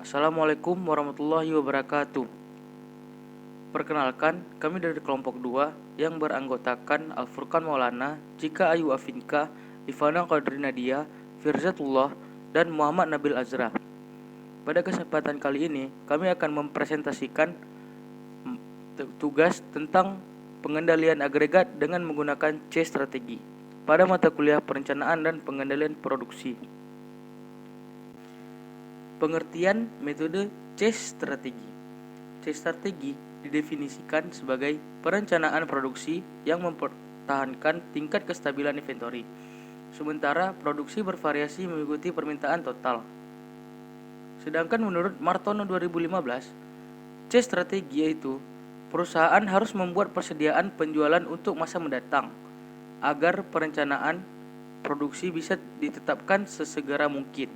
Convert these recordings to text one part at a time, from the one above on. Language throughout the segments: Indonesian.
Assalamualaikum warahmatullahi wabarakatuh. Perkenalkan, kami dari kelompok 2 yang beranggotakan Al-Furqan Maulana, Cika Ayu Afinka, Ivana Qadri Nadia, Firzatullah, dan Muhammad Nabil Azra. Pada kesempatan kali ini, kami akan mempresentasikan tugas tentang pengendalian agregat dengan menggunakan C strategi pada mata kuliah perencanaan dan pengendalian produksi. Pengertian metode C strategi. C strategi didefinisikan sebagai perencanaan produksi yang mempertahankan tingkat kestabilan inventory, sementara produksi bervariasi mengikuti permintaan total. Sedangkan menurut Martono 2015, C strategi yaitu perusahaan harus membuat persediaan penjualan untuk masa mendatang agar perencanaan produksi bisa ditetapkan sesegera mungkin,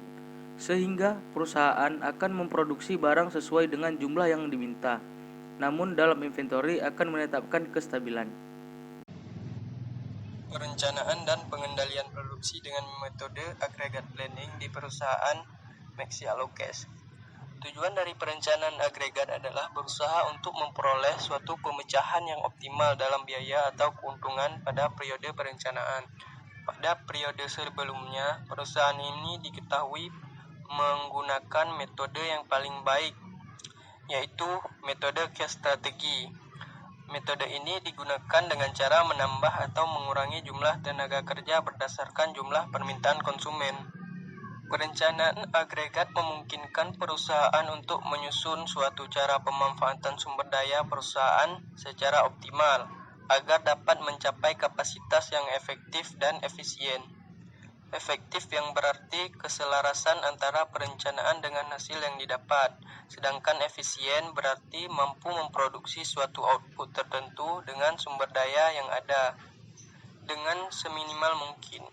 sehingga perusahaan akan memproduksi barang sesuai dengan jumlah yang diminta, namun dalam inventory akan menetapkan kestabilan. Perencanaan dan pengendalian produksi dengan metode aggregate planning di perusahaan Maxi Alokes. Tujuan dari perencanaan agregat adalah berusaha untuk memperoleh suatu pemecahan yang optimal dalam biaya atau keuntungan pada periode perencanaan. Pada periode sebelumnya, perusahaan ini diketahui menggunakan metode yang paling baik, yaitu metode case strategi. Metode ini digunakan dengan cara menambah atau mengurangi jumlah tenaga kerja berdasarkan jumlah permintaan konsumen. Perencanaan agregat memungkinkan perusahaan untuk menyusun suatu cara pemanfaatan sumber daya perusahaan secara optimal agar dapat mencapai kapasitas yang efektif dan efisien. Efektif yang berarti keselarasan antara perencanaan dengan hasil yang didapat, sedangkan efisien berarti mampu memproduksi suatu output tertentu dengan sumber daya yang ada dengan seminimal mungkin.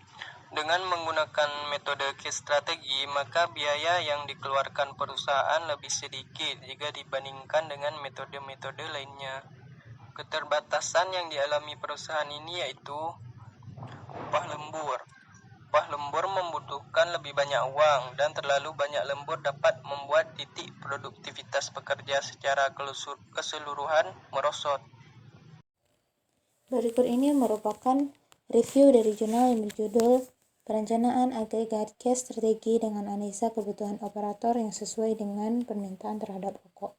Dengan menggunakan metode case strategi, maka biaya yang dikeluarkan perusahaan lebih sedikit jika dibandingkan dengan metode-metode lainnya. Keterbatasan yang dialami perusahaan ini yaitu upah lembur. Upah lembur membutuhkan lebih banyak uang, dan terlalu banyak lembur dapat membuat titik produktivitas pekerja secara keseluruhan merosot. Berikut ini merupakan review dari jurnal yang berjudul Perencanaan Agregat Case Strategi dengan Analisa Kebutuhan Operator yang sesuai dengan permintaan terhadap rokok.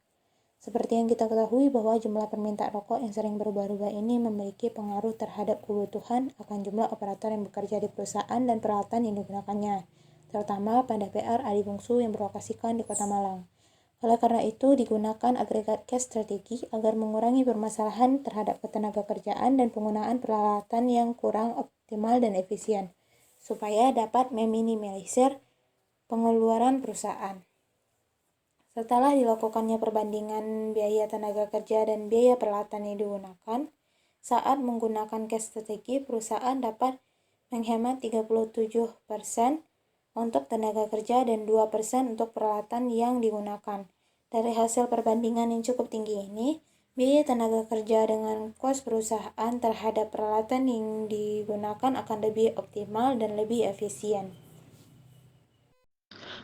Seperti yang kita ketahui bahwa jumlah permintaan rokok yang sering berubah-ubah ini memiliki pengaruh terhadap kebutuhan akan jumlah operator yang bekerja di perusahaan dan peralatan yang digunakannya, terutama pada PR Adi Bungsu yang berlokasikan di Kota Malang. Oleh karena itu, digunakan agregat case strategi agar mengurangi permasalahan terhadap ketenaga kerjaan dan penggunaan peralatan yang kurang optimal dan efisien, supaya dapat meminimalisir pengeluaran perusahaan. Setelah dilakukannya perbandingan biaya tenaga kerja dan biaya peralatan yang digunakan, saat menggunakan case strategi, perusahaan dapat menghemat 37% untuk tenaga kerja dan 2% untuk peralatan yang digunakan. Dari hasil perbandingan yang cukup tinggi ini, biaya tenaga kerja dengan kos perusahaan terhadap peralatan yang digunakan akan lebih optimal dan lebih efisien.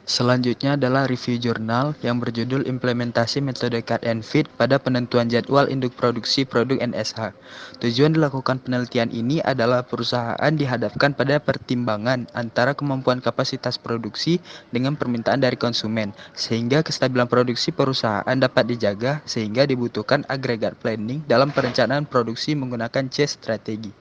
Selanjutnya adalah review jurnal yang berjudul Implementasi Metode Cut and Feed pada Penentuan Jadwal Induk Produksi Produk NSH. Tujuan dilakukan penelitian ini adalah perusahaan dihadapkan pada pertimbangan antara kemampuan kapasitas produksi dengan permintaan dari konsumen, sehingga kestabilan produksi perusahaan dapat dijaga, sehingga dibutuhkan agregat planning dalam perencanaan produksi menggunakan C strategi.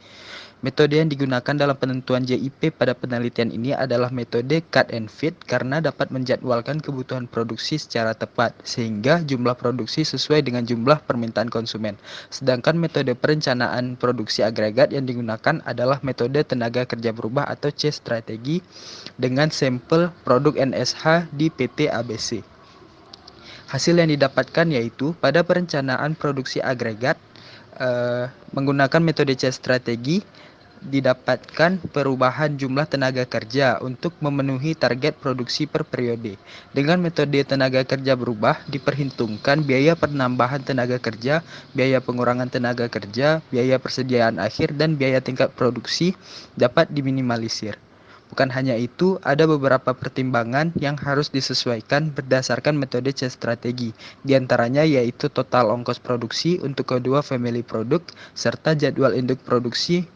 Metode yang digunakan dalam penentuan JIP pada penelitian ini adalah metode cut and feed karena dapat menjadwalkan kebutuhan produksi secara tepat, sehingga jumlah produksi sesuai dengan jumlah permintaan konsumen. Sedangkan metode perencanaan produksi agregat yang digunakan adalah metode tenaga kerja berubah atau C strategi dengan sampel produk NSH di PT ABC. Hasil yang didapatkan yaitu pada perencanaan produksi agregat menggunakan metode C strategi didapatkan perubahan jumlah tenaga kerja untuk memenuhi target produksi per periode. Dengan metode tenaga kerja berubah, diperhitungkan biaya penambahan tenaga kerja, biaya pengurangan tenaga kerja, biaya persediaan akhir, dan biaya tingkat produksi dapat diminimalisir. Bukan hanya itu, ada beberapa pertimbangan yang harus disesuaikan berdasarkan metode C strategi. Di antaranya yaitu total ongkos produksi untuk kedua family produk serta jadwal induk produksi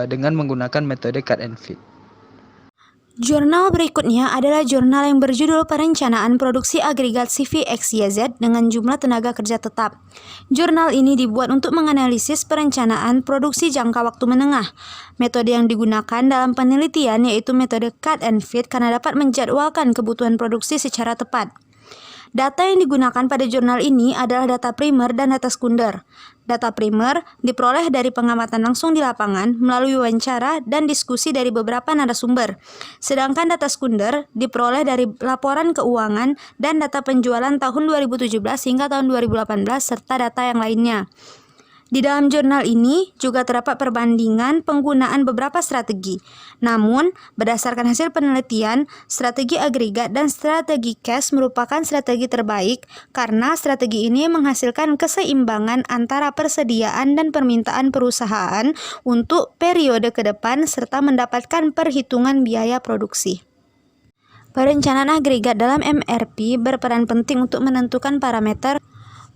dengan menggunakan metode cut and feed. Jurnal berikutnya adalah jurnal yang berjudul Perencanaan Produksi Agregat CVXYZ dengan jumlah tenaga kerja tetap. Jurnal ini dibuat untuk menganalisis perencanaan produksi jangka waktu menengah. Metode yang digunakan dalam penelitian yaitu metode cut and feed karena dapat menjadwalkan kebutuhan produksi secara tepat. Data yang digunakan pada jurnal ini adalah data primer dan data sekunder. Data primer diperoleh dari pengamatan langsung di lapangan melalui wawancara dan diskusi dari beberapa narasumber. Sedangkan data sekunder diperoleh dari laporan keuangan dan data penjualan tahun 2017 hingga tahun 2018 serta data yang lainnya. Di dalam jurnal ini juga terdapat perbandingan penggunaan beberapa strategi. Namun, berdasarkan hasil penelitian, strategi agregat dan strategi cash merupakan strategi terbaik karena strategi ini menghasilkan keseimbangan antara persediaan dan permintaan perusahaan untuk periode ke depan serta mendapatkan perhitungan biaya produksi. Perencanaan agregat dalam MRP berperan penting untuk menentukan parameter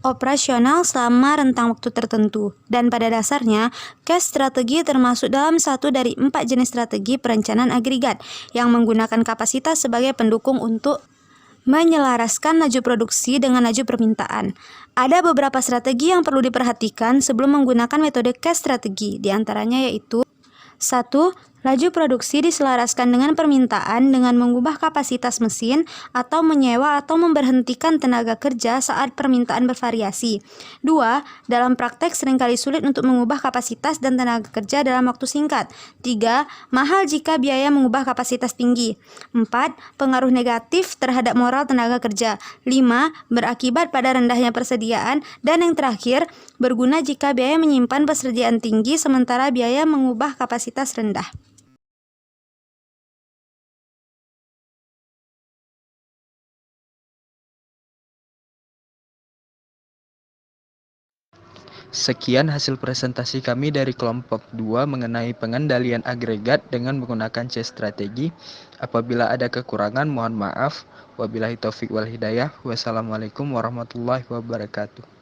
operasional selama rentang waktu tertentu, dan pada dasarnya, cash strategi termasuk dalam satu dari 4 jenis strategi perencanaan agregat yang menggunakan kapasitas sebagai pendukung untuk menyelaraskan laju produksi dengan laju permintaan. Ada beberapa strategi yang perlu diperhatikan sebelum menggunakan metode cash strategi, diantaranya yaitu 1. Laju produksi diselaraskan dengan permintaan dengan mengubah kapasitas mesin atau menyewa atau memberhentikan tenaga kerja saat permintaan bervariasi. 2. Dalam praktek seringkali sulit untuk mengubah kapasitas dan tenaga kerja dalam waktu singkat. 3. Mahal jika biaya mengubah kapasitas tinggi. 4. Pengaruh negatif terhadap moral tenaga kerja. 5. Berakibat pada rendahnya persediaan. Dan yang terakhir, berguna jika biaya menyimpan persediaan tinggi sementara biaya mengubah kapasitas rendah. Sekian hasil presentasi kami dari kelompok 2 mengenai pengendalian agregat dengan menggunakan C strategi. Apabila ada kekurangan, mohon maaf. Wabillahi taufik wal hidayah. Wassalamualaikum warahmatullahi wabarakatuh.